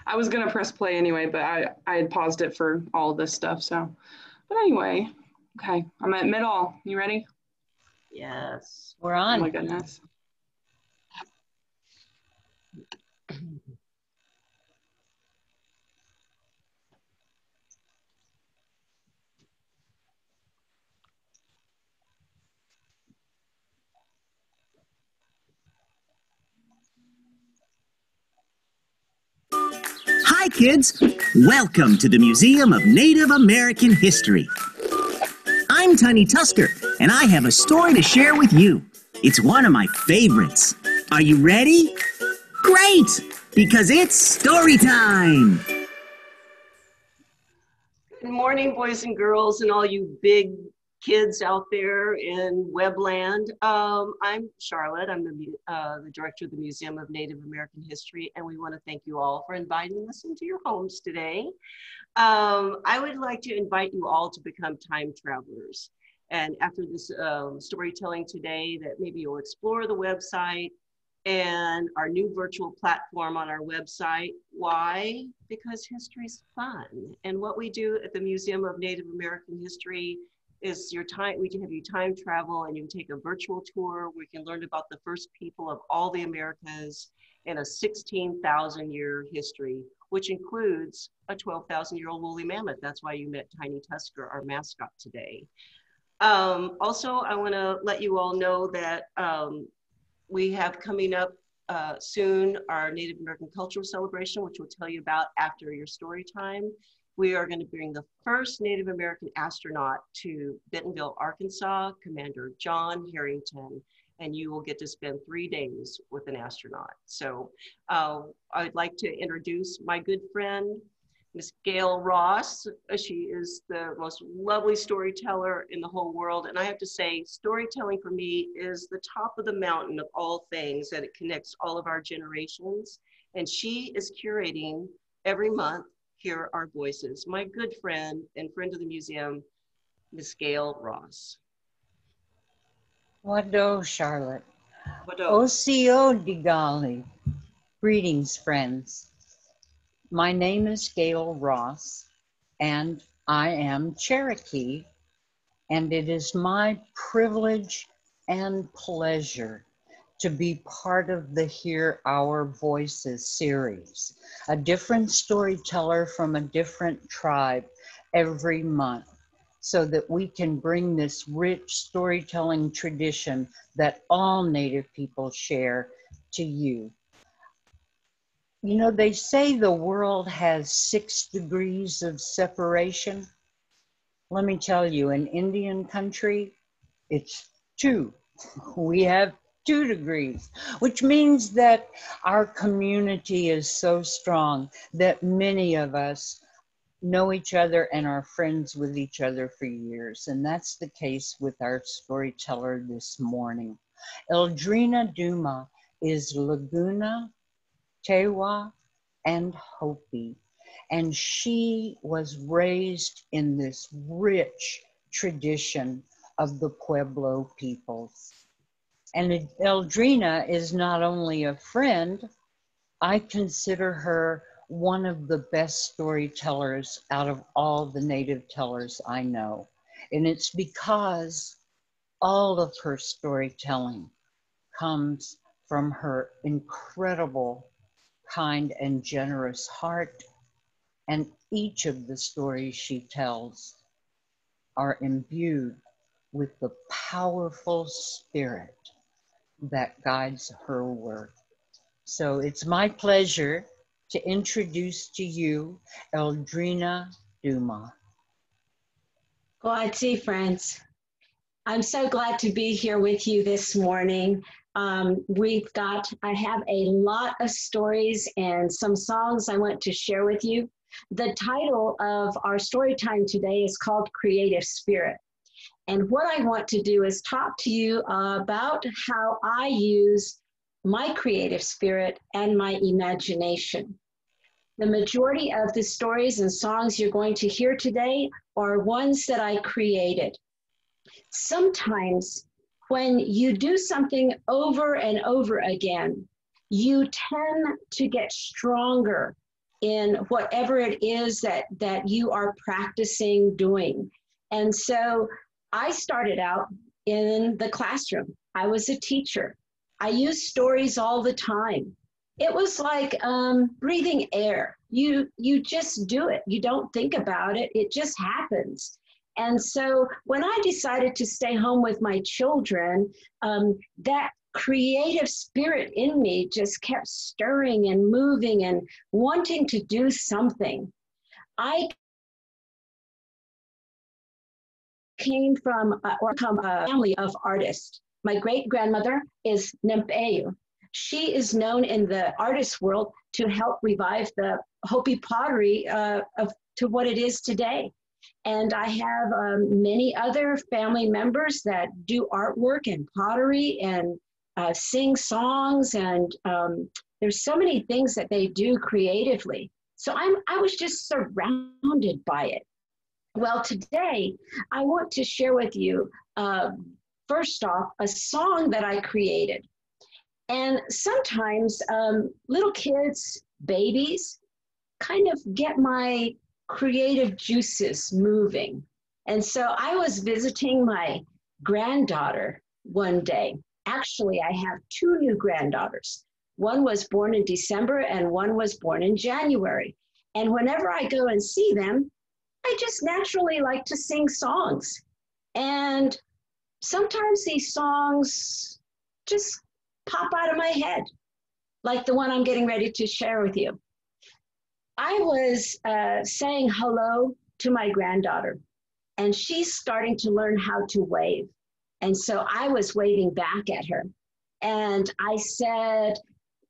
I was gonna press play anyway, but I had paused it for all this stuff. So, but anyway, okay, I'm at middle. You ready? Yes, we're on. Oh my goodness. Hi, kids. Welcome to the Museum of Native American History. I'm Tiny Tusker, and I have a story to share with you. It's one of my favorites. Are you ready? Great, because it's story time. good morning, boys and girls, and all you big kids out there in Webland. I'm Charlotte. I'm the director of the Museum of Native American History, and we want to thank you all for inviting us into your homes today. I would like to invite you all to become time travelers. And after this storytelling today, that maybe you'll explore the website and our new virtual platform on our website. Why? Because history's fun. And what we do at the Museum of Native American History is we can have you time travel and you can take a virtual tour. We can learn about the first people of all the Americas in a 16,000 year history, which includes a 12,000-year-old woolly mammoth. That's why you met Tiny Tusker, our mascot today. Also, I wanna let you all know that we have coming up soon our Native American Cultural Celebration, which we'll tell you about after your story time. We are going to bring the first Native American astronaut to Bentonville, Arkansas, Commander John Harrington, and you will get to spend 3 days with an astronaut. So I'd like to introduce my good friend, Miss Gail Ross. She is the most lovely storyteller in the whole world. And I have to say, storytelling for me is the top of the mountain of all things, that it connects all of our generations. And she is curating every month, Hear Our Voices. My good friend and friend of the museum, Miss Gail Ross. Wado, Charlotte. Wado. Osio Digali. Greetings, friends. My name is Gail Ross, and I am Cherokee, and it is my privilege and pleasure to be part of the Hear Our Voices series, a different storyteller from a different tribe every month, so that we can bring this rich storytelling tradition that all Native people share to you. You know, they say the world has 6 degrees of separation. Let me tell you, in Indian country, it's 2. We have 2 degrees, which means that our community is so strong that many of us know each other and are friends with each other for years. And that's the case with our storyteller this morning. Eldrena Douma is Laguna, Tewa, and Hopi. And she was raised in this rich tradition of the Pueblo peoples. And Eldrena is not only a friend, I consider her one of the best storytellers out of all the Native tellers I know. And it's because all of her storytelling comes from her incredible, kind and generous heart, and each of the stories she tells are imbued with the powerful spirit that guides her work. So it's my pleasure to introduce to you Eldrena Douma. Glad friends. I'm so glad to be here with you this morning. I have a lot of stories and some songs I want to share with you. The title of our story time today is called Creative Spirit. And what I want to do is talk to you about how I use my creative spirit and my imagination. The majority of the stories and songs you're going to hear today are ones that I created. Sometimes when you do something over and over again, you tend to get stronger in whatever it is that you are practicing doing. And so I started out in the classroom. I was a teacher. I used stories all the time. It was like breathing air. You just do it. You don't think about it. It just happens. And so when I decided to stay home with my children, that creative spirit in me just kept stirring and moving and wanting to do something. I came from a family of artists. My great-grandmother is Nempeyu. She is known in the artist world to help revive the Hopi pottery to what it is today. And I have many other family members that do artwork and pottery and sing songs, and there's so many things that they do creatively. So I was just surrounded by it. Well, today I want to share with you, first off, a song that I created. And sometimes little kids, babies, kind of get my creative juices moving. And so I was visiting my granddaughter one day. Actually, I have two new granddaughters. One was born in December and one was born in January. And whenever I go and see them, I just naturally like to sing songs. And sometimes these songs just pop out of my head, like the one I'm getting ready to share with you. I was saying hello to my granddaughter, and she's starting to learn how to wave. And so I was waving back at her. And I said,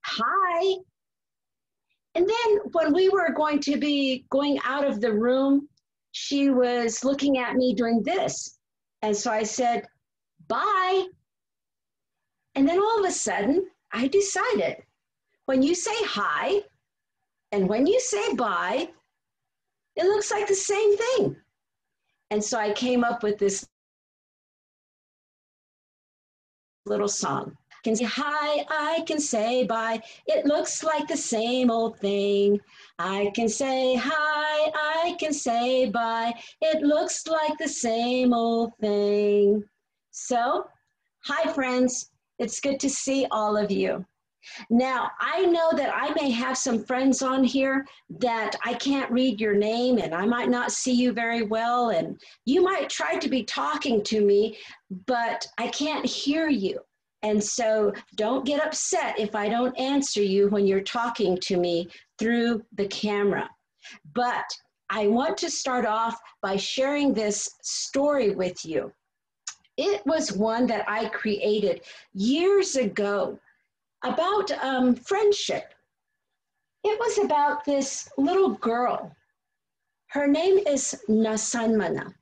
hi. And then when we were going to be going out of the room, she was looking at me doing this. And so I said, bye. And then all of a sudden, I decided, when you say hi, and when you say bye, it looks like the same thing. And so I came up with this little song. I can say hi, I can say bye. It looks like the same old thing. I can say hi, I can say bye. It looks like the same old thing. So, hi friends, it's good to see all of you. Now, I know that I may have some friends on here that I can't read your name and I might not see you very well, and you might try to be talking to me, but I can't hear you. And so don't get upset if I don't answer you when you're talking to me through the camera. But I want to start off by sharing this story with you. It was one that I created years ago about friendship. It was about this little girl. Her name is Nasanmana.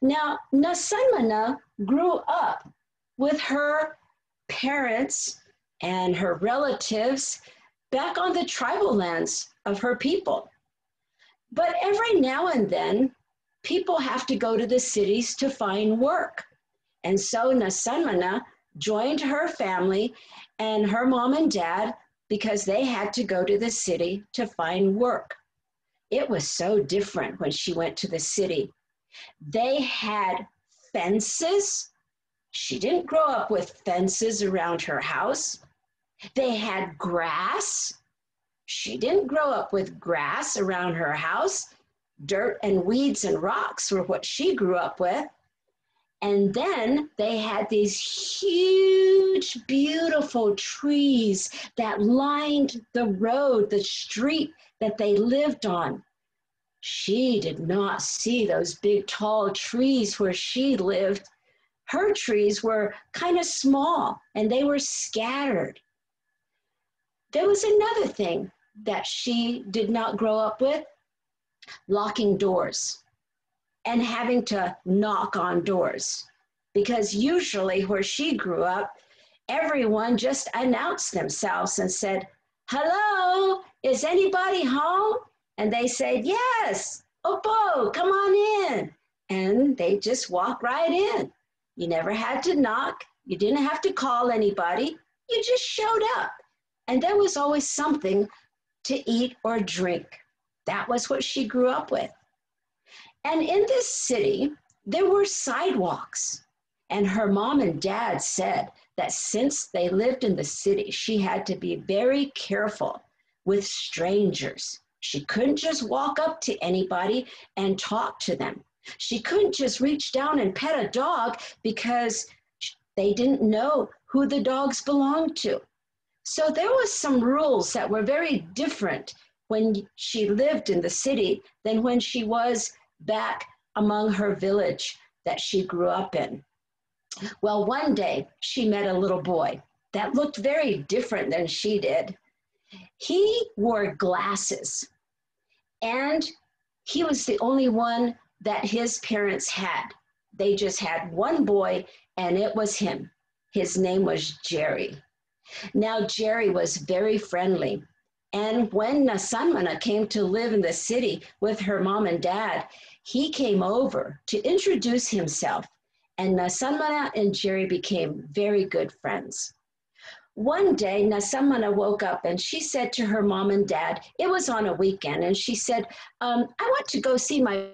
Now, Nasanmana grew up with her parents and her relatives back on the tribal lands of her people. But every now and then, people have to go to the cities to find work. And so Nasanmana joined her family and her mom and dad because they had to go to the city to find work. It was so different when she went to the city. They had fences. She didn't grow up with fences around her house. They had grass. She didn't grow up with grass around her house. Dirt and weeds and rocks were what she grew up with. And then they had these huge, beautiful trees that lined the road, the street that they lived on. She did not see those big, tall trees where she lived. Her trees were kind of small and they were scattered. There was another thing that she did not grow up with: locking doors and having to knock on doors. Because usually where she grew up, everyone just announced themselves and said, hello, is anybody home? And they said, yes, Opo, come on in. And they just walk right in. You never had to knock. You didn't have to call anybody. You just showed up. and there was always something to eat or drink. That was what she grew up with. And in this city, there were sidewalks. And her mom and dad said that since they lived in the city, she had to be very careful with strangers. She couldn't just walk up to anybody and talk to them. She couldn't just reach down and pet a dog because they didn't know who the dogs belonged to. So there was some rules that were very different when she lived in the city than when she was back among her village that she grew up in. Well, one day she met a little boy that looked very different than she did. He wore glasses, and he was the only one that his parents had. They just had one boy, and it was him. His name was Jerry. Now, Jerry was very friendly. And when Nasanmana came to live in the city with her mom and dad, he came over to introduce himself. And Nasanmana and Jerry became very good friends. One day, Nasanmana woke up and she said to her mom and dad, it was on a weekend, and she said, I want to go see my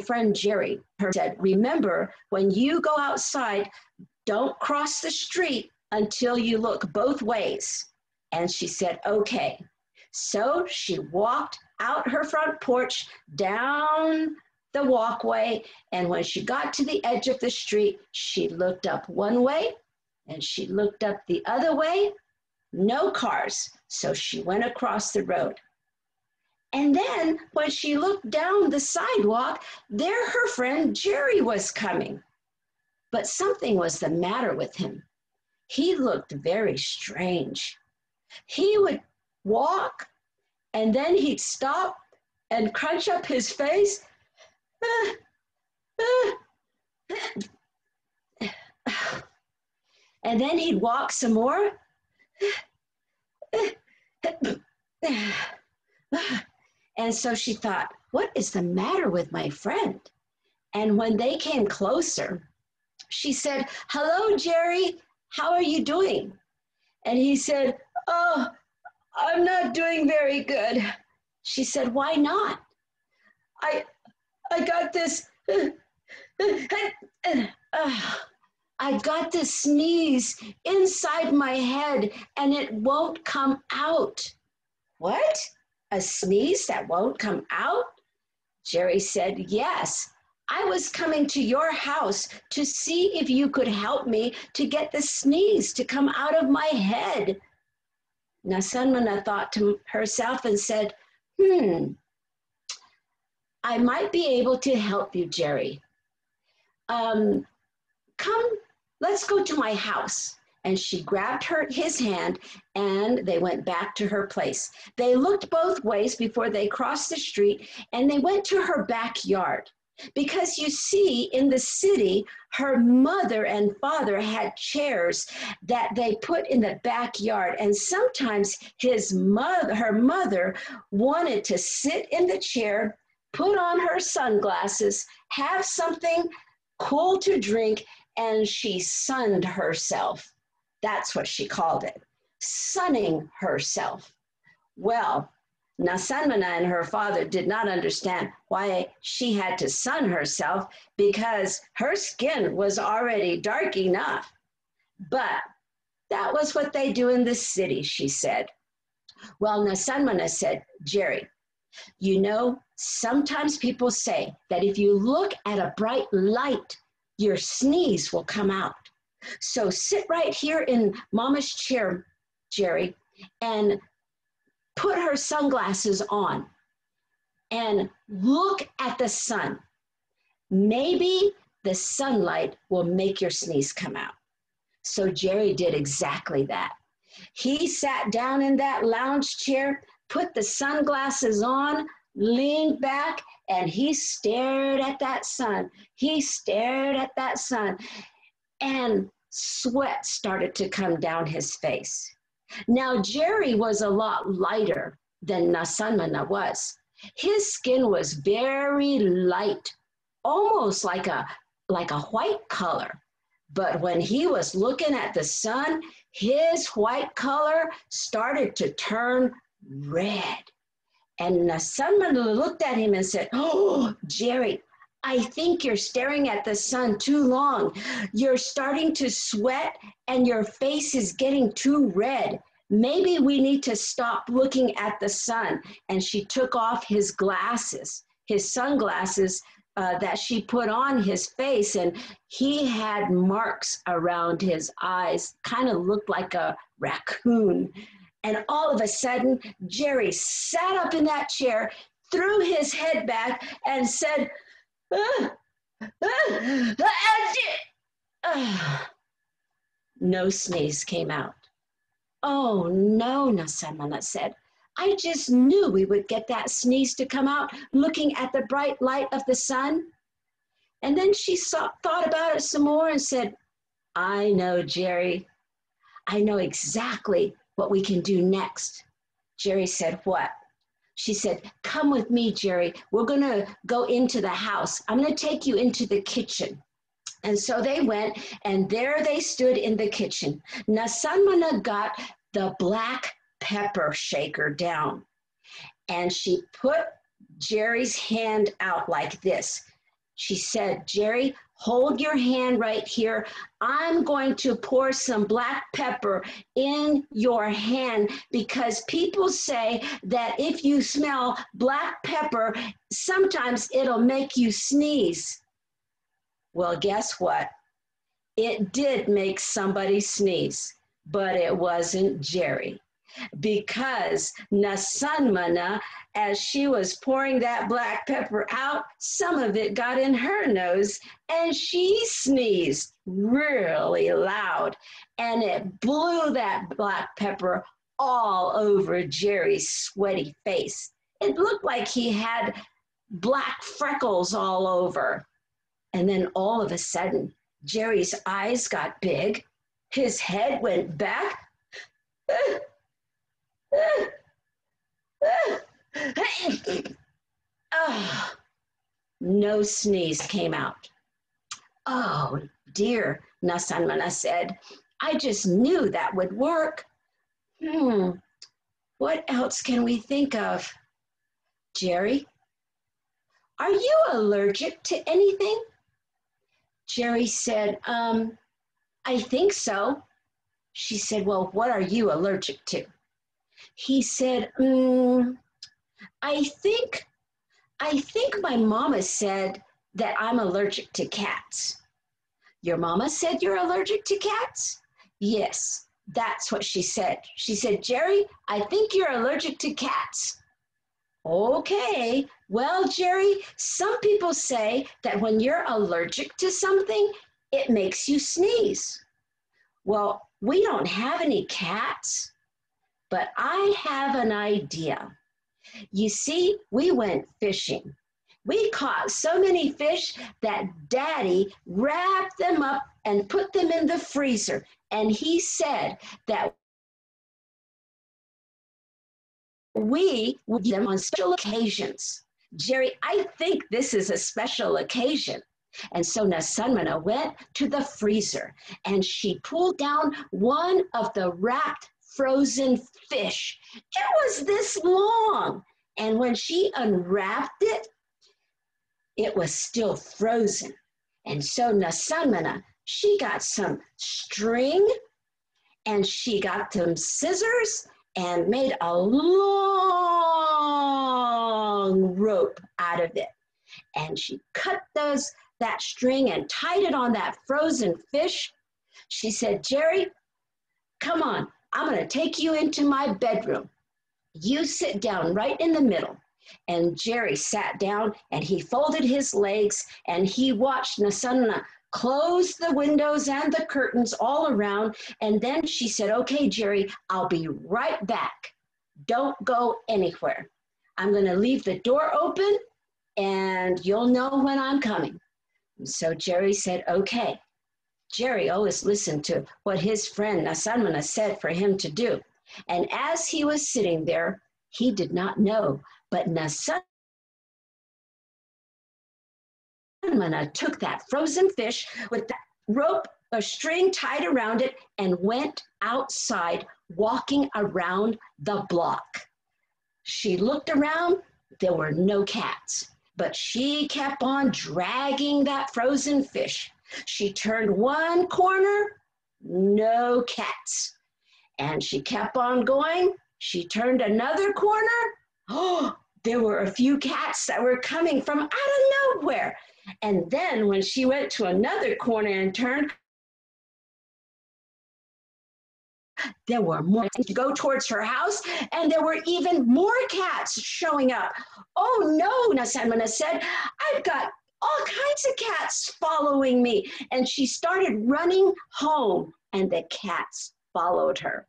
friend Jerry. Her said, remember, when you go outside, don't cross the street until you look both ways. And she said, okay. So she walked out her front porch, down the walkway, and when she got to the edge of the street, she looked up one way and she looked up the other way. No cars. So she went across the road. And then when she looked down the sidewalk, there her friend Jerry was coming. But something was the matter with him. He looked very strange. He would walk and then he'd stop and crunch up his face. And then he'd walk some more. And so she thought, what is the matter with my friend? And when they came closer, she said, hello, Jerry, how are you doing? And he said, oh, I'm not doing very good. She said, why not? I got this, I got this sneeze inside my head and it won't come out. What? A sneeze that won't come out? Jerry said, yes. I was coming to your house to see if you could help me to get the sneeze to come out of my head. Nasanmana thought to herself and said, I might be able to help you, Jerry. Come, let's go to my house. And she grabbed his hand and they went back to her place. They looked both ways before they crossed the street and they went to her backyard. Because you see, in the city, her mother and father had chairs that they put in the backyard. And sometimes her mother wanted to sit in the chair, put on her sunglasses, have something cool to drink, and she sunned herself. That's what she called it, sunning herself. Well, Nasanmana and her father did not understand why she had to sun herself because her skin was already dark enough. But that was what they do in the city, she said. Well, Nasanmana said, Jerry, you know, sometimes people say that if you look at a bright light, your sneeze will come out. So sit right here in Mama's chair, Jerry, and put her sunglasses on and look at the sun. Maybe the sunlight will make your sneeze come out. So Jerry did exactly that. He sat down in that lounge chair, put the sunglasses on, leaned back, and he stared at that sun. He stared at that sun, and sweat started to come down his face. Now, Jerry was a lot lighter than Nasanmana was. His skin was very light, almost like a white color. But when he was looking at the sun, his white color started to turn red. And Nasanmana looked at him and said, "Oh, Jerry, I think you're staring at the sun too long. You're starting to sweat and your face is getting too red. Maybe we need to stop looking at the sun." And she took off his glasses, his sunglasses that she put on his face, and he had marks around his eyes, kind of looked like a raccoon. And all of a sudden, Jerry sat up in that chair, threw his head back, and said, no sneeze came out. "Oh no," Nasanmana said. "I just knew we would get that sneeze to come out looking at the bright light of the sun." And then she thought about it some more and said, "I know, Jerry. I know exactly what we can do next." Jerry said, "What?" She said, "Come with me, Jerry. We're going to go into the house. I'm going to take you into the kitchen." And so they went, and there they stood in the kitchen. Nasanmana got the black pepper shaker down, and she put Jerry's hand out like this. She said, "Jerry, hold your hand right here. I'm going to pour some black pepper in your hand because people say that if you smell black pepper, sometimes it'll make you sneeze." Well, guess what? It did make somebody sneeze, but it wasn't Jerry, because Nasanmana, as she was pouring that black pepper out, some of it got in her nose and she sneezed really loud, and it blew that black pepper all over Jerry's sweaty face. It looked like he had black freckles all over. And then all of a sudden, Jerry's eyes got big, his head went back. No sneeze came out. "Oh dear," Nasanmana said. "I just knew that would work. What else can we think of? Jerry, are you allergic to anything?" Jerry said, "I think so." She said, "Well, what are you allergic to?" He said, I think my mama said that I'm allergic to cats." "Your mama said you're allergic to cats?" "Yes, that's what she said. She said, 'Jerry, I think you're allergic to cats.'" "Okay, well, Jerry, some people say that when you're allergic to something, it makes you sneeze." "Well, we don't have any cats, but I have an idea. You see, we went fishing. We caught so many fish that Daddy wrapped them up and put them in the freezer. And he said that we would use them on special occasions. Jerry, I think this is a special occasion." And so Nasanmana went to the freezer and she pulled down one of the wrapped frozen fish. It was this long. And when she unwrapped it, it was still frozen. And so Nasanmana, she got some string and she got some scissors and made a long rope out of it. And she cut that string and tied it on that frozen fish. She said, "Jerry, come on, I'm going to take you into my bedroom. You sit down right in the middle." And Jerry sat down and he folded his legs and he watched Nasanmana close the windows and the curtains all around. And then she said, "Okay, Jerry, I'll be right back. Don't go anywhere. I'm going to leave the door open and you'll know when I'm coming." And so Jerry said, "Okay." Jerry always listened to what his friend Nasanmana said for him to do. And as he was sitting there, he did not know, but Nasanmana took that frozen fish with that rope a string tied around it, and went outside, walking around the block. She looked around, there were no cats, but she kept on dragging that frozen fish. She turned one corner, no cats. And she kept on going. She turned another corner. Oh, there were a few cats that were coming from out of nowhere. And then when she went to another corner and turned, there were more to go towards her house, and there were even more cats showing up. Oh no, Nasamana said, I've got all kinds of cats following me. And she started running home, and the cats followed her.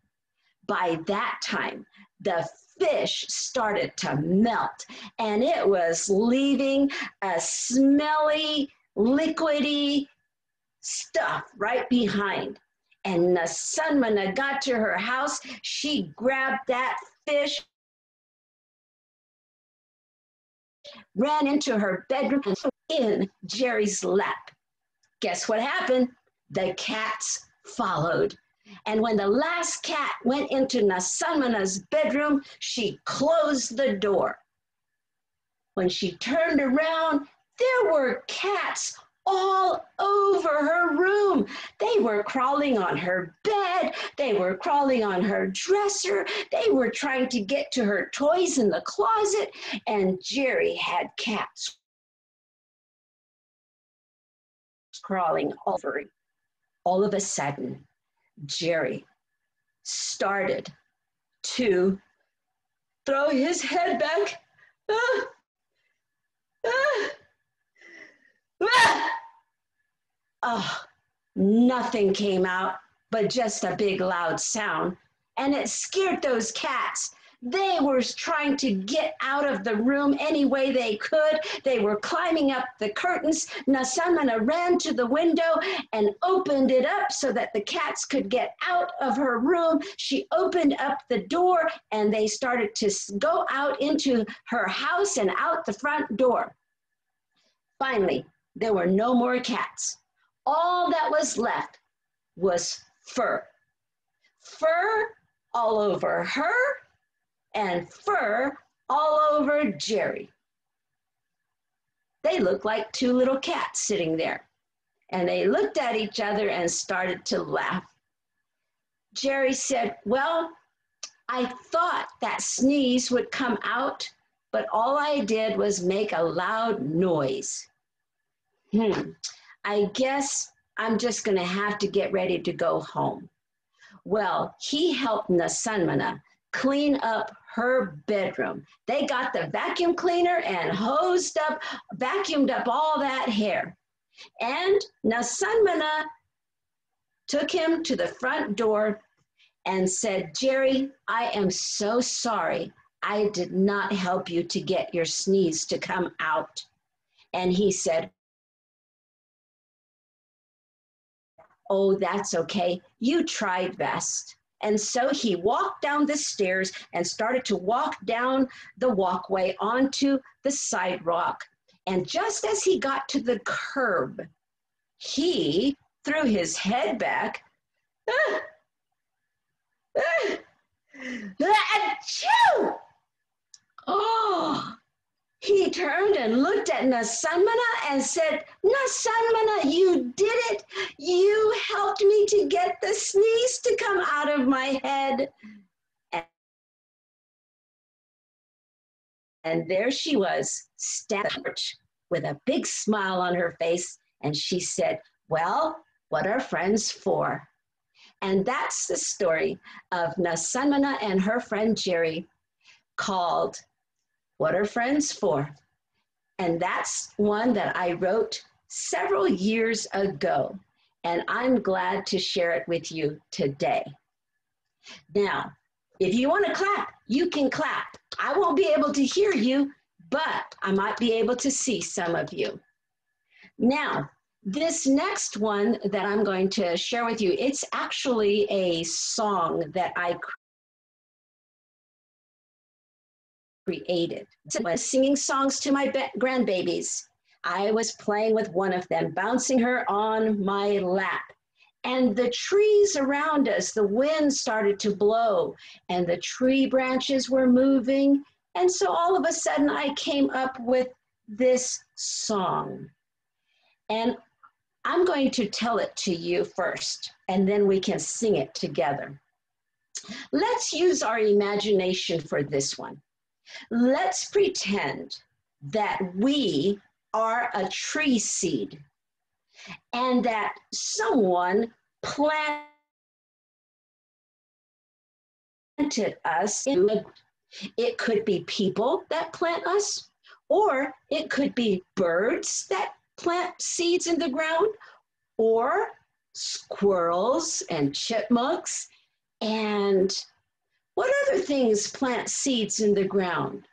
By that time, the fish started to melt, and it was leaving a smelly, liquidy stuff right behind. And Nasamana got to her house. She grabbed that fish, ran into her bedroom, and in Jerry's lap. Guess what happened? The cats followed. And when the last cat went into Nasamana's bedroom, she closed the door. When she turned around, there were cats all over her room. They were crawling on her bed. They were crawling on her dresser. They were trying to get to her toys in the closet. And Jerry had cats crawling over him. All of a sudden, Jerry started to throw his head back. Oh, nothing came out but just a big loud sound, and it scared those cats. They were trying to get out of the room any way they could. They were climbing up the curtains. Nasamana ran to the window and opened it up so that the cats could get out of her room. She opened up the door, and they started to go out into her house and out the front door. Finally, there were no more cats. All that was left was fur. Fur all over her and fur all over Jerry. They looked like two little cats sitting there. And they looked at each other and started to laugh. Jerry said, well, I thought that sneeze would come out, but all I did was make a loud noise. I guess I'm just going to have to get ready to go home. Well, he helped Nasamana clean up her bedroom. They got the vacuum cleaner and vacuumed up all that hair. And Nasamana took him to the front door and said, Jerry, I am so sorry. I did not help you to get your sneeze to come out. And he said, oh, that's okay. You tried best. And so he walked down the stairs and started to walk down the walkway onto the sidewalk. And just as he got to the curb, he threw his head back. Achoo! Oh! He turned and looked at Nasamana and said, Nasamana, you did it. You helped me to get the sneeze to come out of my head. And there she was, standing with a big smile on her face. And she said, well, what are friends for? And that's the story of Nasamana and her friend Jerry, called What Are Friends For? And that's one that I wrote several years ago, and I'm glad to share it with you today. Now, if you want to clap, you can clap. I won't be able to hear you, but I might be able to see some of you. Now, this next one that I'm going to share with you, it's actually a song that I created. So I was singing songs to my grandbabies. I was playing with one of them, bouncing her on my lap. And the trees around us, the wind started to blow and the tree branches were moving. And so all of a sudden I came up with this song. And I'm going to tell it to you first, and then we can sing it together. Let's use our imagination for this one. Let's pretend that we are a tree seed and that someone planted us. It could be people that plant us, or it could be birds that plant seeds in the ground, or squirrels and chipmunks. And what other things plant seeds in the ground?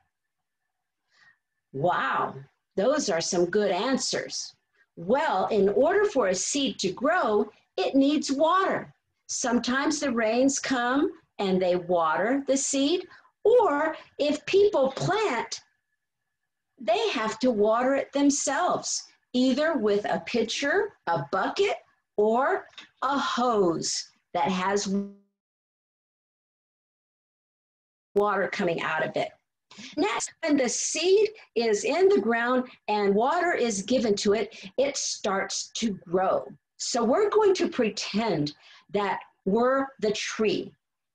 Wow, those are some good answers. Well, in order for a seed to grow, it needs water. Sometimes the rains come and they water the seed, or if people plant, they have to water it themselves, either with a pitcher, a bucket, or a hose that has water coming out of it. Next, when the seed is in the ground and water is given to it, it starts to grow. So we're going to pretend that we're the tree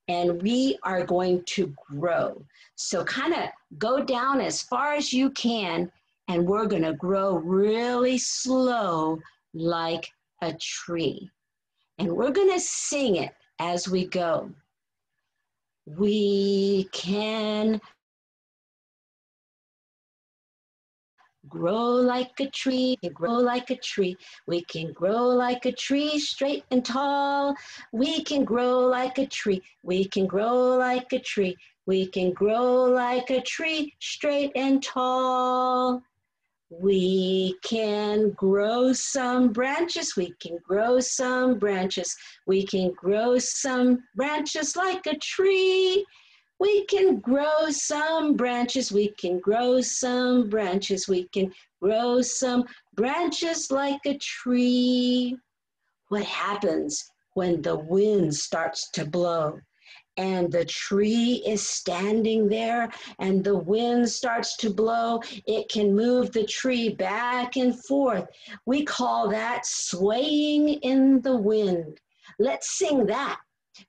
and we are going to grow. So kind of go down as far as you can, and we're going to grow really slow like a tree. And we're going to sing it as we go. We can grow like a tree, grow like a tree. We can grow like a tree, straight and tall. We can grow like a tree. We can grow like a tree. We can grow like a tree, straight and tall. We can grow some branches. We can grow some branches. We can grow some branches like a tree. We can grow some branches. We can grow some branches. We can grow some branches like a tree. What happens when the wind starts to blow and the tree is standing there and the wind starts to blow? It can move the tree back and forth. We call that swaying in the wind. Let's sing that.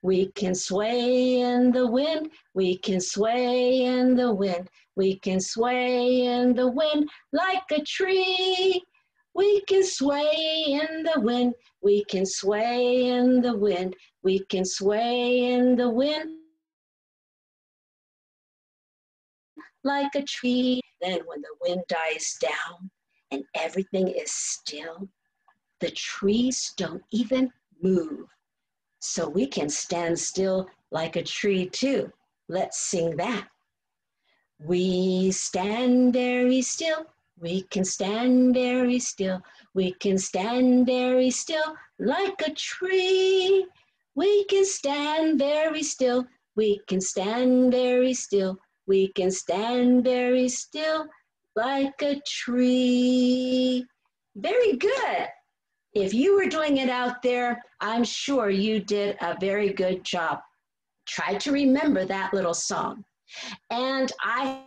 We can sway in the wind. We can sway in the wind. We can sway in the wind like a tree. We can sway in the wind. We can sway in the wind. We can sway in the wind like a tree. Then when the wind dies down and everything is still, the trees don't even move. So we can stand still like a tree too. Let's sing that. We stand very still. We can stand very still. We can stand very still like a tree. We can stand very still. We can stand very still. We can stand very still like a tree. Very good. If you were doing it out there, I'm sure you did a very good job. Try to remember that little song. And I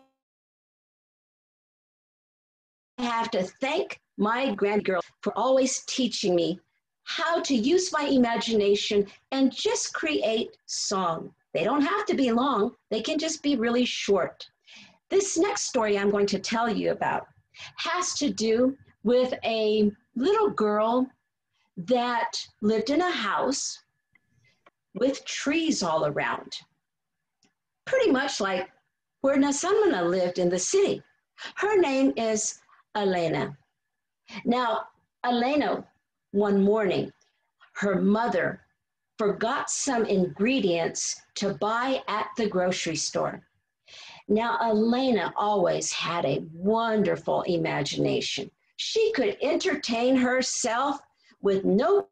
have to thank my grandgirl for always teaching me how to use my imagination and just create song. They don't have to be long. They can just be really short. This next story I'm going to tell you about has to do with a little girl that lived in a house with trees all around, pretty much like where Nasamana lived in the city. Her name is Eldrena. Now, Eldrena, one morning, her mother forgot some ingredients to buy at the grocery store. Now, Eldrena always had a wonderful imagination. She could entertain herself with no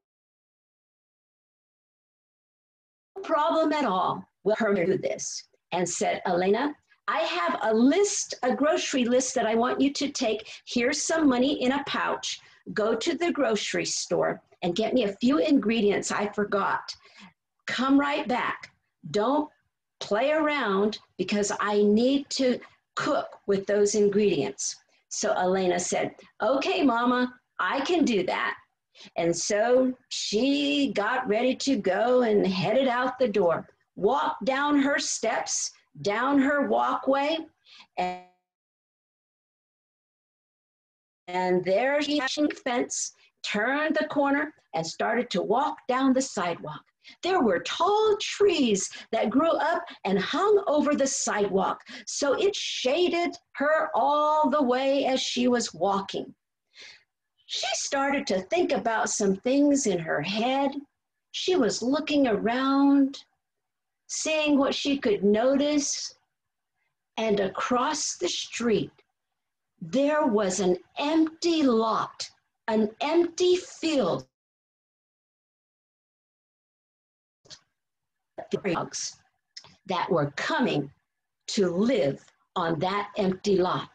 problem at all. Well, her mother knew this and said, Eldrena, I have a list, a grocery list that I want you to take. Here's some money in a pouch. Go to the grocery store and get me a few ingredients I forgot. Come right back. Don't play around because I need to cook with those ingredients. So Elena said, okay, Mama, I can do that. And so she got ready to go and headed out the door, walked down her steps, down her walkway, and there she had the fence, turned the corner, and started to walk down the sidewalk. There were tall trees that grew up and hung over the sidewalk, so it shaded her all the way as she was walking. She started to think about some things in her head. She was looking around, seeing what she could notice, and across the street, there was an empty lot, an empty field. The dogs that were coming to live on that empty lot.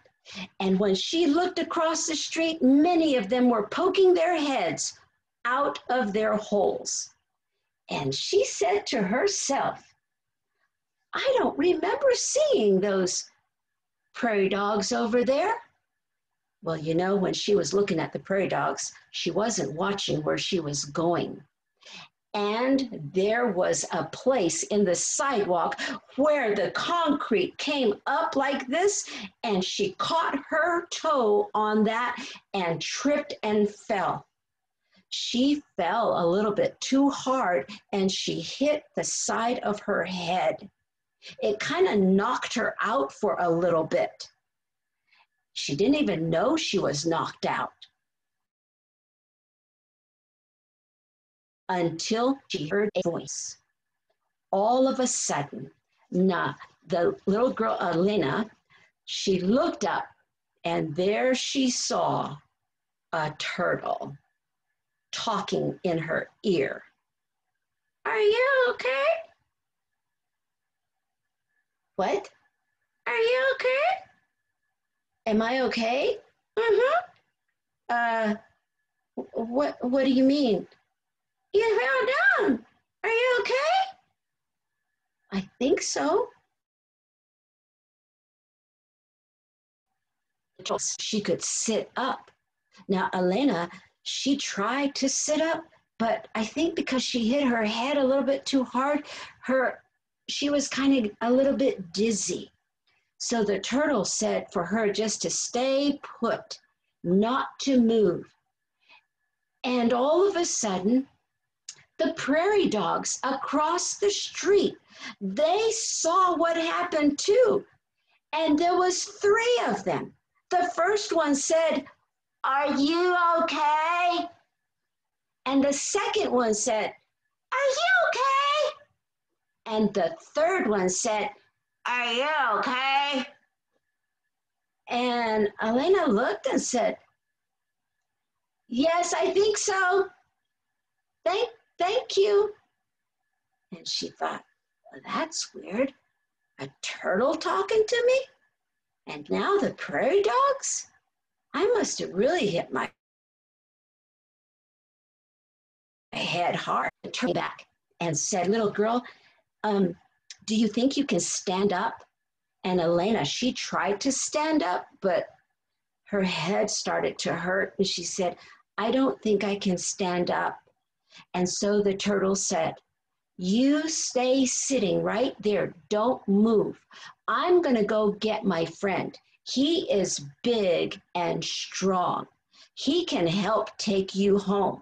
And when she looked across the street, many of them were poking their heads out of their holes. And she said to herself, I don't remember seeing those prairie dogs over there. Well, you know, when she was looking at the prairie dogs, she wasn't watching where she was going. And there was a place in the sidewalk where the concrete came up like this, and she caught her toe on that and tripped and fell. She fell a little bit too hard, and she hit the side of her head. It kind of knocked her out for a little bit. She didn't even know she was knocked out until she heard a voice. All of a sudden, the little girl, Elena, she looked up, and there she saw a turtle talking in her ear. Are you okay? What? Are you okay? Am I okay? What do you mean? You fell down. Are you okay? I think so. She could sit up. Now, Elena, she tried to sit up, but I think because she hit her head a little bit too hard, she was kind of a little bit dizzy. So the turtle said for her just to stay put, not to move. And all of a sudden, the prairie dogs across the street, they saw what happened too. And there was 3 of them. The first one said, are you okay? And the second one said, are you okay? And the third one said, are you okay? And Elena looked and said, yes, I think so. Thank you. And she thought, well, that's weird. A turtle talking to me? And now the prairie dogs? I must have really hit my head hard. I turned back and said, little girl, do you think you can stand up? And Elena, she tried to stand up, but her head started to hurt. And she said, I don't think I can stand up. And so the turtle said, you stay sitting right there. Don't move. I'm going to go get my friend. He is big and strong. He can help take you home.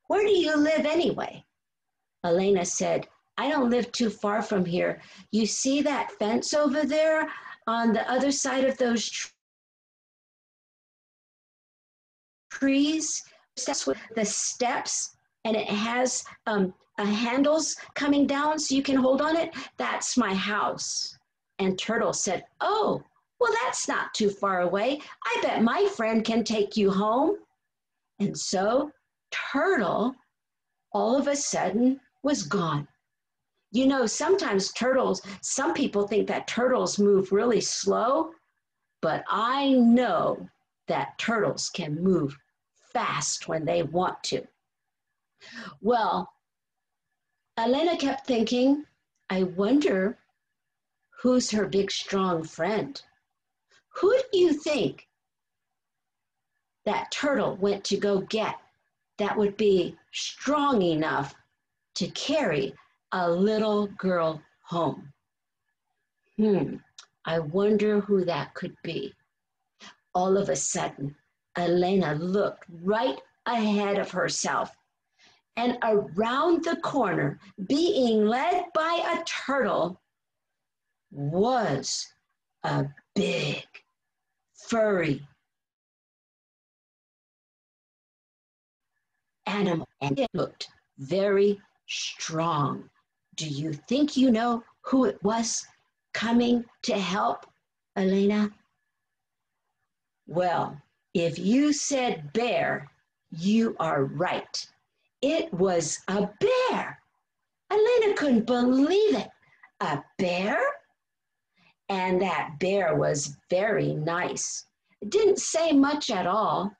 Where do you live anyway? Elena said, I don't live too far from here. You see that fence over there on the other side of those trees? That's with the steps, and it has handles coming down so you can hold on it. That's my house. And Turtle said, oh, well, that's not too far away. I bet my friend can take you home. And so Turtle, all of a sudden, was gone. You know, sometimes some people think that turtles move really slow, but I know that turtles can move fast when they want to. Well, Elena kept thinking, I wonder who's her big, strong friend. Who do you think that turtle went to go get that would be strong enough to carry a little girl home? I wonder who that could be. All of a sudden, Elena looked right ahead of herself, and around the corner, being led by a turtle, was a big, furry animal, and it looked very strong. Do you think you know who it was coming to help Elena? Well, if you said bear, you are right. It was a bear. Elena couldn't believe it. A bear? And that bear was very nice. It didn't say much at all,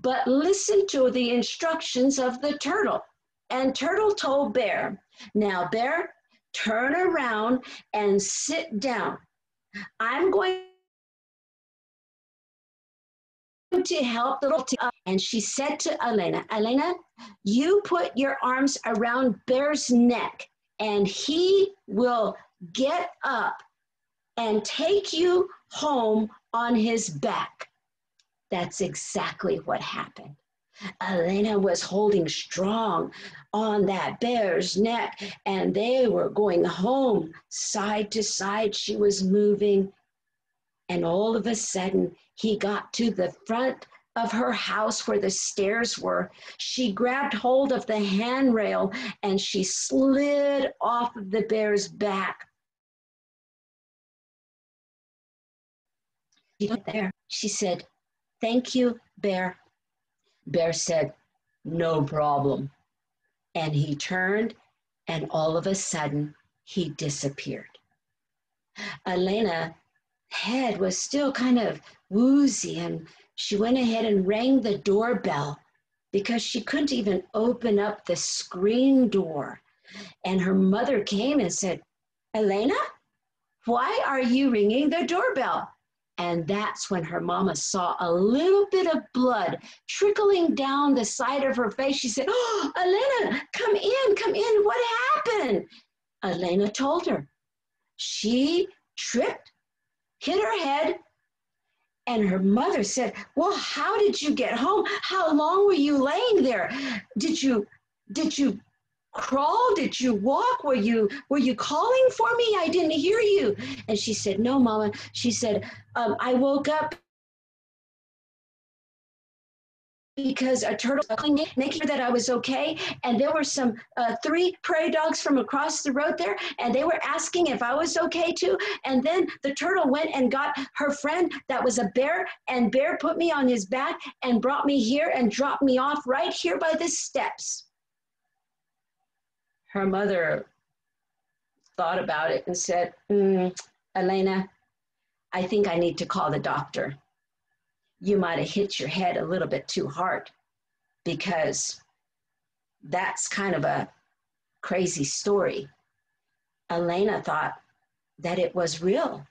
but listened to the instructions of the turtle. And Turtle told Bear, now Bear, turn around and sit down. I'm going to help the little and she said to Elena, Elena, you put your arms around Bear's neck and he will get up and take you home on his back. That's exactly what happened. Elena was holding strong on that bear's neck, and they were going home side to side. She was moving, and all of a sudden, he got to the front of her house where the stairs were. She grabbed hold of the handrail, and she slid off of the bear's back. There, she said, "Thank you, Bear." Bear said, "No problem." And he turned, and all of a sudden, he disappeared. Elena's head was still kind of woozy, and she went ahead and rang the doorbell because she couldn't even open up the screen door. And her mother came and said, "Elena, why are you ringing the doorbell?" And that's when her mama saw a little bit of blood trickling down the side of her face. She said, "Oh, Elena, come in, what happened?" Elena told her. She tripped, hit her head, and her mother said, "Well, how did you get home? How long were you laying there? Did you crawl? Did you walk? Were you calling for me? I didn't hear you." And she said, "No, Mama." She said, "I woke up because a turtle was calling me, making sure that I was okay. And there were some 3 prairie dogs from across the road there, and they were asking if I was okay too. And then the turtle went and got her friend that was a bear, and Bear put me on his back and brought me here and dropped me off right here by the steps." Her mother thought about it and said, "Elena, I think I need to call the doctor. You might have hit your head a little bit too hard, because that's kind of a crazy story." Elena thought that it was real.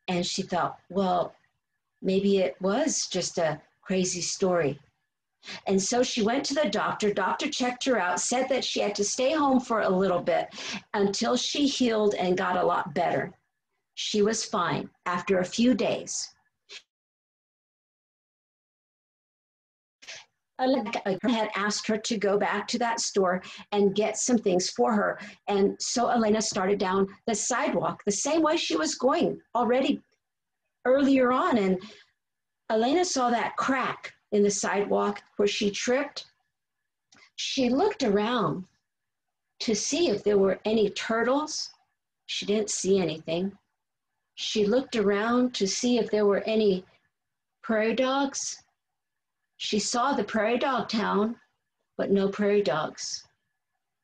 And she thought, well, maybe it was just a crazy story. And so she went to the doctor. Doctor checked her out, said that she had to stay home for a little bit until she healed and got a lot better. She was fine after a few days. Elena had asked her to go back to that store and get some things for her. And so Elena started down the sidewalk the same way she was going already earlier on. And Elena saw that crack in the sidewalk where she tripped. She looked around to see if there were any turtles. She didn't see anything. She looked around to see if there were any prairie dogs. She saw the prairie dog town, but no prairie dogs.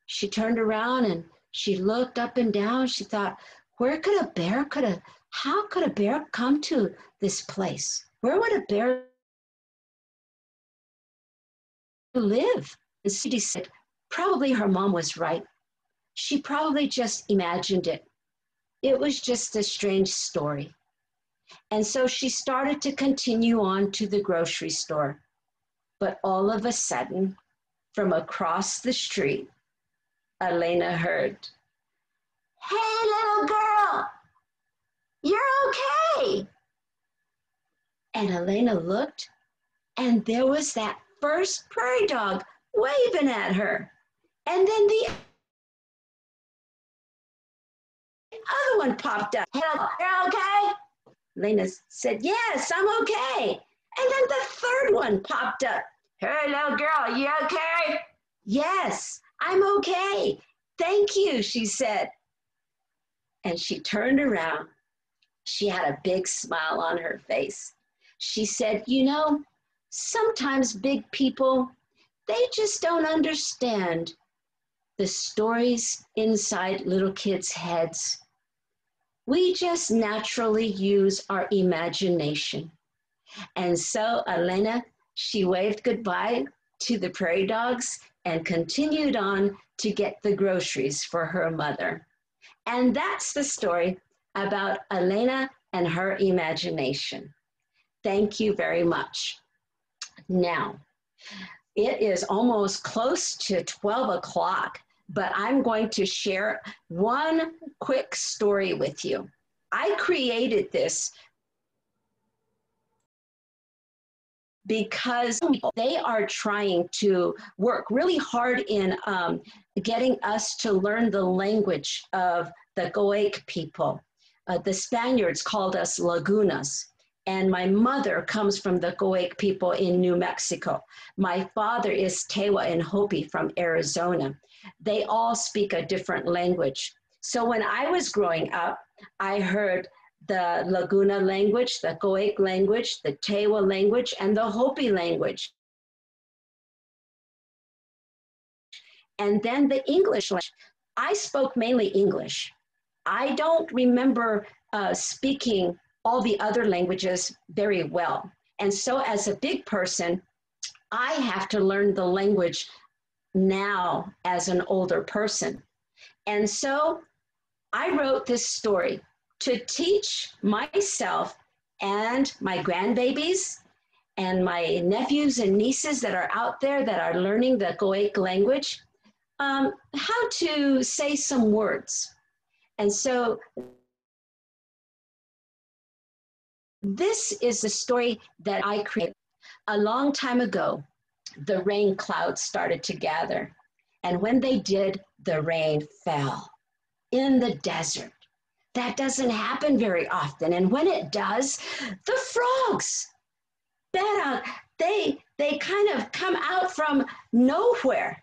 She turned around and she looked up and down. She thought, how could a bear come to this place? Where would a bear live? And Cindy said, probably her mom was right. She probably just imagined it. It was just a strange story. And so she started to continue on to the grocery store. But all of a sudden, from across the street, Elena heard, "Hey, little girl, you're okay." And Elena looked, and there was that first prairie dog waving at her. And then the other one popped up. "Hey, you're okay?" Elena said, "Yes, I'm okay." And then the third one popped up. "Hey, little girl, you okay?" "Yes, I'm okay. Thank you," she said. And she turned around. She had a big smile on her face. She said, "You know, sometimes big people, they just don't understand the stories inside little kids' heads. We just naturally use our imagination." And so Elena, she waved goodbye to the prairie dogs and continued on to get the groceries for her mother. And that's the story about Elena and her imagination. Thank you very much. Now, it is almost close to 12 o'clock, but I'm going to share one quick story with you. I created this because they are trying to work really hard in getting us to learn the language of the Goek people. The Spaniards called us Lagunas, and my mother comes from the Goek people in New Mexico. My father is Tewa and Hopi from Arizona. They all speak a different language. So when I was growing up, I heard the Laguna language, the Goek language, the Tewa language, and the Hopi language. And then the English language. I spoke mainly English. I don't remember speaking all the other languages very well. And so as a big person, I have to learn the language now as an older person. And so I wrote this story to teach myself and my grandbabies and my nephews and nieces that are out there that are learning the Goek language, how to say some words. And so this is a story that I created. A long time ago, the rain clouds started to gather. And when they did, the rain fell in the desert. That doesn't happen very often. And when it does, the frogs, they kind of come out from nowhere.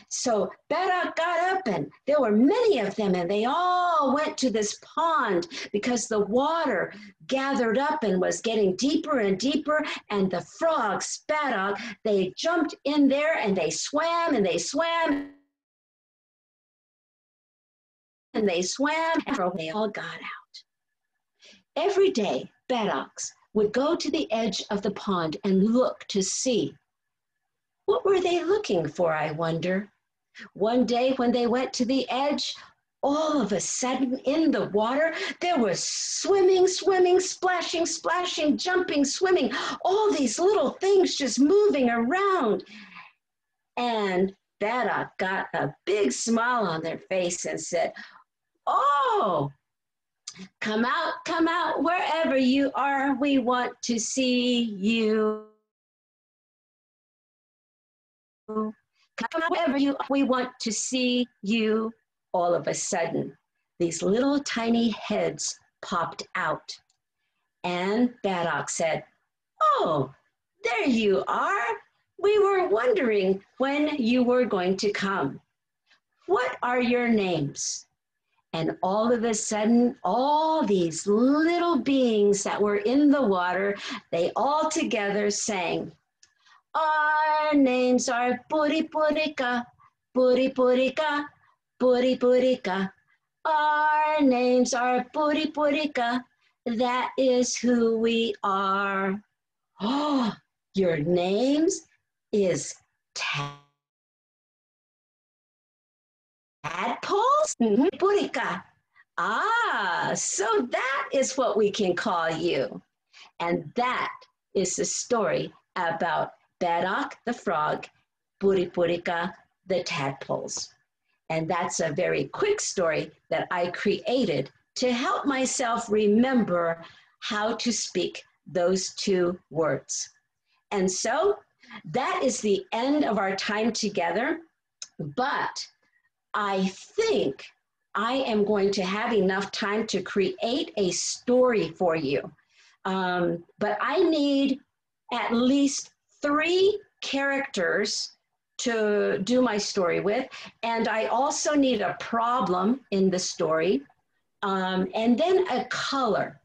So Berak got up, and there were many of them, and they all went to this pond because the water gathered up and was getting deeper and deeper, and the frogs, Berak, they jumped in there and they swam and they swam and they swam, and they all got out. Every day, Beraks would go to the edge of the pond and look to see. What were they looking for, I wonder? One day when they went to the edge, all of a sudden in the water, there was swimming, swimming, splashing, splashing, jumping, swimming, all these little things just moving around. And Berak got a big smile on their face and said, "Oh, come out, wherever you are, we want to see you. Come out wherever you are, we want to see you." All of a sudden, these little tiny heads popped out. And Berak said, "Oh, there you are. We were wondering when you were going to come. What are your names?" And all of a sudden, all these little beings that were in the water, they all together sang, "Our names are Puri Purika, Puri Purika, Puri Purika. Our names are Puri Purika. That is who we are." "Oh, your names is Tadpoles? Purika. Ah, so that is what we can call you. And that is the story about Berak the frog, Puripurika the tadpoles. And that's a very quick story that I created to help myself remember how to speak those two words. And so that is the end of our time together. But I think I am going to have enough time to create a story for you. But I need at least 3 characters to do my story with. And I also need a problem in the story, and then a color.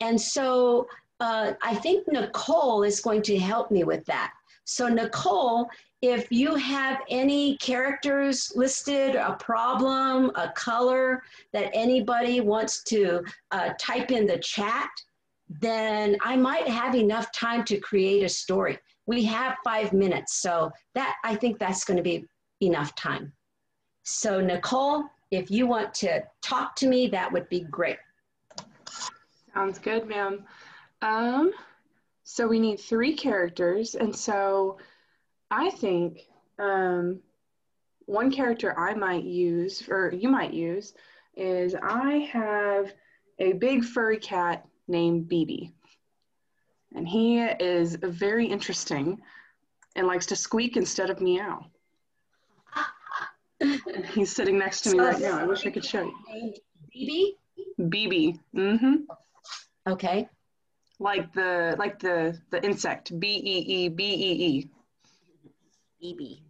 And so I think Nicole is going to help me with that. So Nicole, if you have any characters listed, a problem, a color that anybody wants to type in the chat, then I might have enough time to create a story. We have 5 minutes, so that I think that's going to be enough time. So Nicole, if you want to talk to me, that would be great. Sounds good, ma'am. So we need 3 characters, and so I think one character I might use, or you might use, is I have a big furry cat named BB. And he is very interesting and likes to squeak instead of meow. He's sitting next to me right now. I wish I could show you. BB? BB. Mm-hmm. Okay. Like the insect. BEE. BB.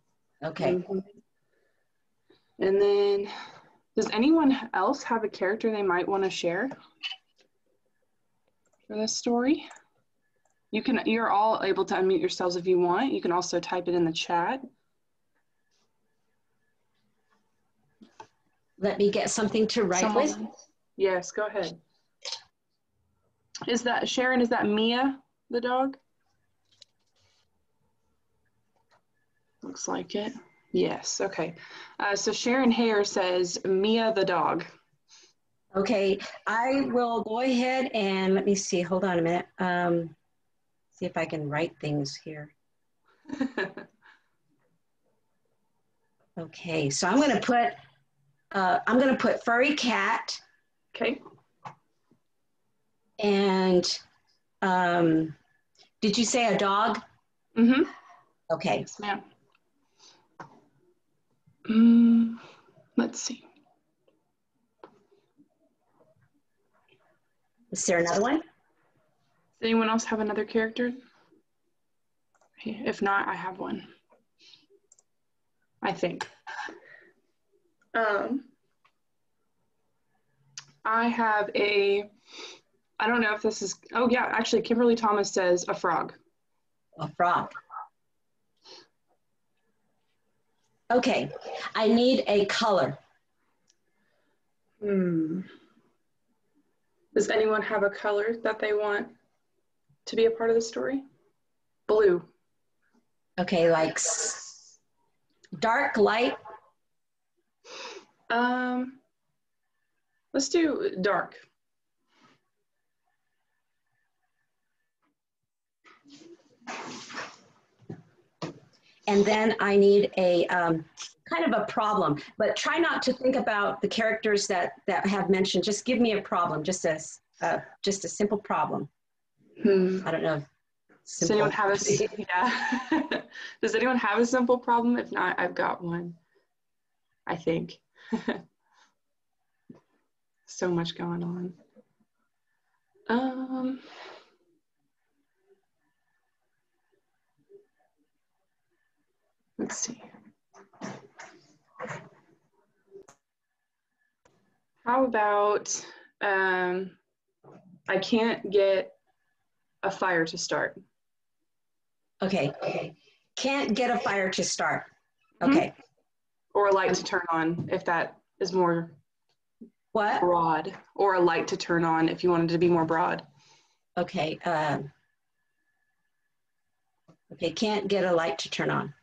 Okay. Mm-hmm. And then, does anyone else have a character they might want to share for this story? You're all able to unmute yourselves if you want. You can also type it in the chat. Let me get something to write with. Yes, go ahead. Is that Sharon? Is that Mia, the dog? Looks like it. Yes, okay. So Sharon Hare says Mia the dog. Okay, I will go ahead and let me see. Hold on a minute. See if I can write things here. Okay, so I'm going to put furry cat. Okay. And did you say a dog? Mm-hmm. Okay. Yes, ma'am. Let's see. Is there another one? Does anyone else have another character? If not, I have one. I think. I have I don't know if this is, oh yeah, actually Kimberly Thomas says a frog. A frog. Okay, I need a color. Does anyone have a color that they want to be a part of the story? Blue. Okay, like dark, light. Let's do dark. And then I need a kind of a problem, but try not to think about the characters that have mentioned. Just give me a problem, just a simple problem. I don't know. Does anyone have Does anyone have a simple problem? If not, I've got one. I think. So much going on. Let's see. How about I can't get a fire to start. Okay. Can't get a fire to start. Okay. Or a light to turn on, if that is more broad. Or a light to turn on if you wanted to be more broad. Okay. Okay, can't get a light to turn on.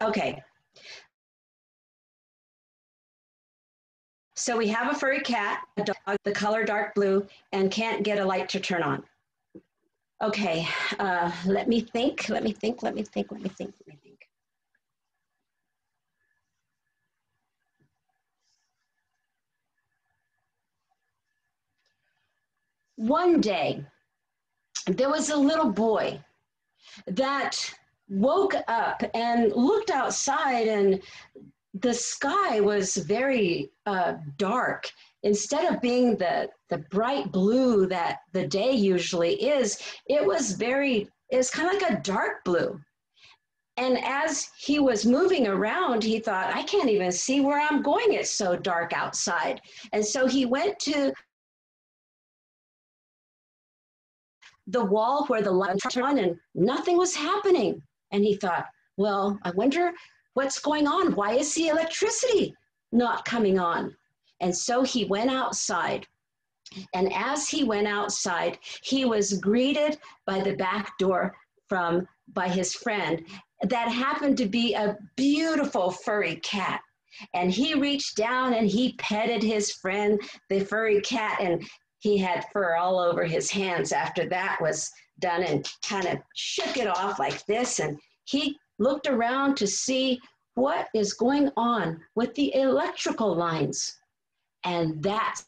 Okay. So we have a furry cat, a dog, the color dark blue, and can't get a light to turn on. Okay, let me think. One day, there was a little boy that woke up and looked outside, and the sky was very dark. Instead of being the bright blue that the day usually is, it was kind of like a dark blue. And as he was moving around, he thought, I can't even see where I'm going. It's so dark outside. And so he went to the wall where the light turned on and nothing was happening. And he thought, well, I wonder what's going on. Why is the electricity not coming on? And so he went outside. And as he went outside, he was greeted by the back door by his friend that happened to be a beautiful furry cat. And he reached down and he petted his friend, the furry cat, and he had fur all over his hands after that was done, and kind of shook it off like this. And he looked around to see what is going on with the electrical lines. And that's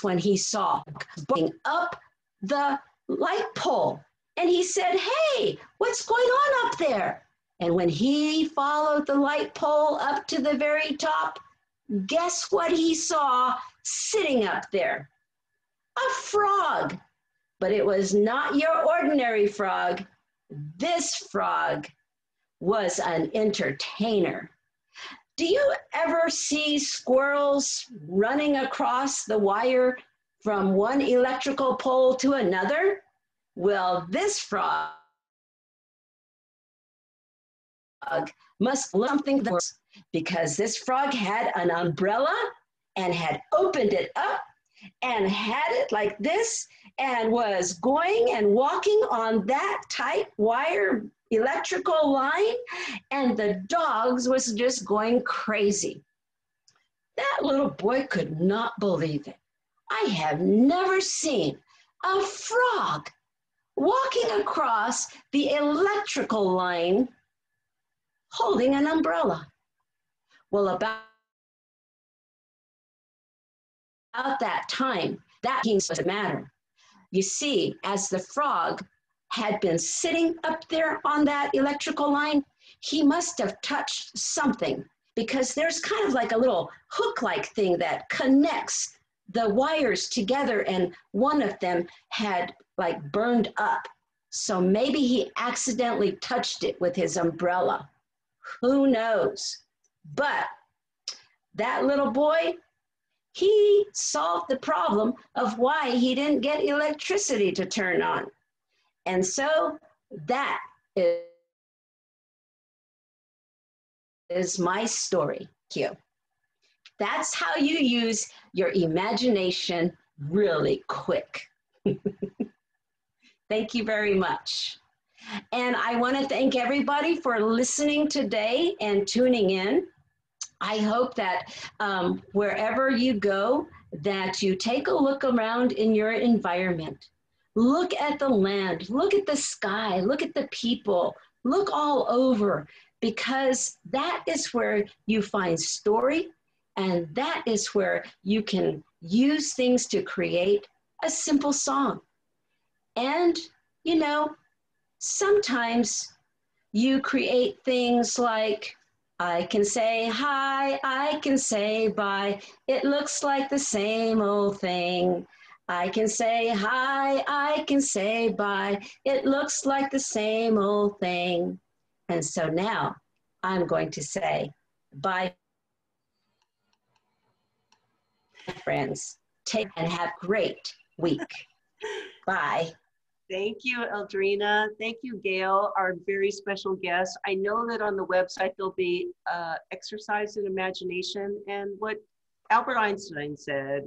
when he saw going up the light pole. And he said, hey, what's going on up there? And when he followed the light pole up to the very top, guess what he saw sitting up there? A frog. But it was not your ordinary frog. This frog was an entertainer. Do you ever see squirrels running across the wire from one electrical pole to another? Well, this frog must look something worse, because this frog had an umbrella and had opened it up and had it like this and was going and walking on that tight wire electrical line, and the dogs was just going crazy. That little boy could not believe it. I have never seen a frog walking across the electrical line holding an umbrella. Well, about that time, that doesn't matter. You see, as the frog had been sitting up there on that electrical line, he must have touched something, because there's kind of like a little hook-like thing that connects the wires together, and one of them had like burned up. So maybe he accidentally touched it with his umbrella. Who knows? But that little boy, he solved the problem of why he didn't get electricity to turn on. And so that is my story. Thank you. That's how you use your imagination really quick. Thank you very much. And I want to thank everybody for listening today and tuning in. I hope that wherever you go, that you take a look around in your environment. Look at the land, look at the sky, look at the people, look all over, because that is where you find story, and that is where you can use things to create a simple song. And, you know, sometimes you create things like, I can say hi, I can say bye, it looks like the same old thing. I can say hi, I can say bye, it looks like the same old thing. And so now I'm going to say bye, friends. Take and have a great week. Bye. Thank you, Eldrena. Thank you, Gail, our very special guest. I know that on the website there'll be exercise in imagination, and what Albert Einstein said,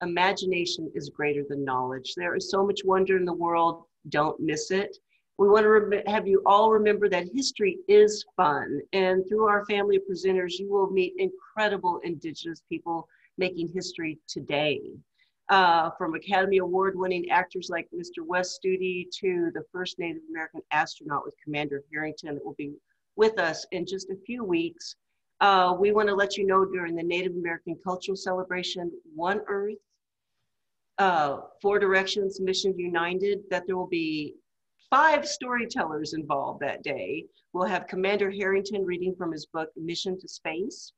imagination is greater than knowledge. There is so much wonder in the world, don't miss it. We want to have you all remember that history is fun. And through our family of presenters, you will meet incredible Indigenous people making history today. From Academy Award winning actors like Mr. Wes Studi to the first Native American astronaut with Commander Harrington that will be with us in just a few weeks. We want to let you know during the Native American Cultural Celebration, One Earth, Four Directions, Mission United, that there will be 5 storytellers involved that day. We'll have Commander Harrington reading from his book, Mission to Space.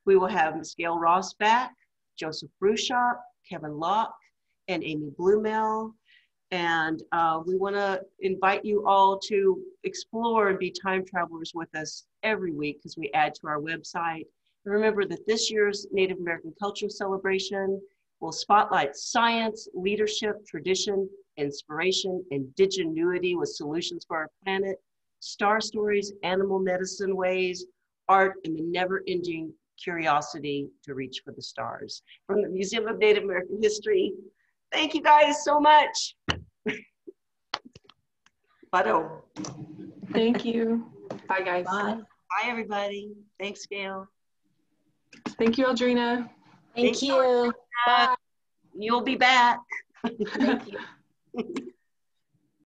We will have Ms. Gail Ross back, Joseph Bruchop, Kevin Locke, and Amy Blumel. And we want to invite you all to explore and be time travelers with us every week as we add to our website. And remember that this year's Native American Cultural Celebration will spotlight science, leadership, tradition, inspiration, indigenuity with solutions for our planet, star stories, animal medicine ways, art, and the never-ending curiosity to reach for the stars. From the Museum of Native American History, thank you guys so much. Bye. Thank you. Bye, guys. Bye. Bye, everybody. Thanks, Gail. Thank you, Eldrena. Thank you. You'll be back. Thank you.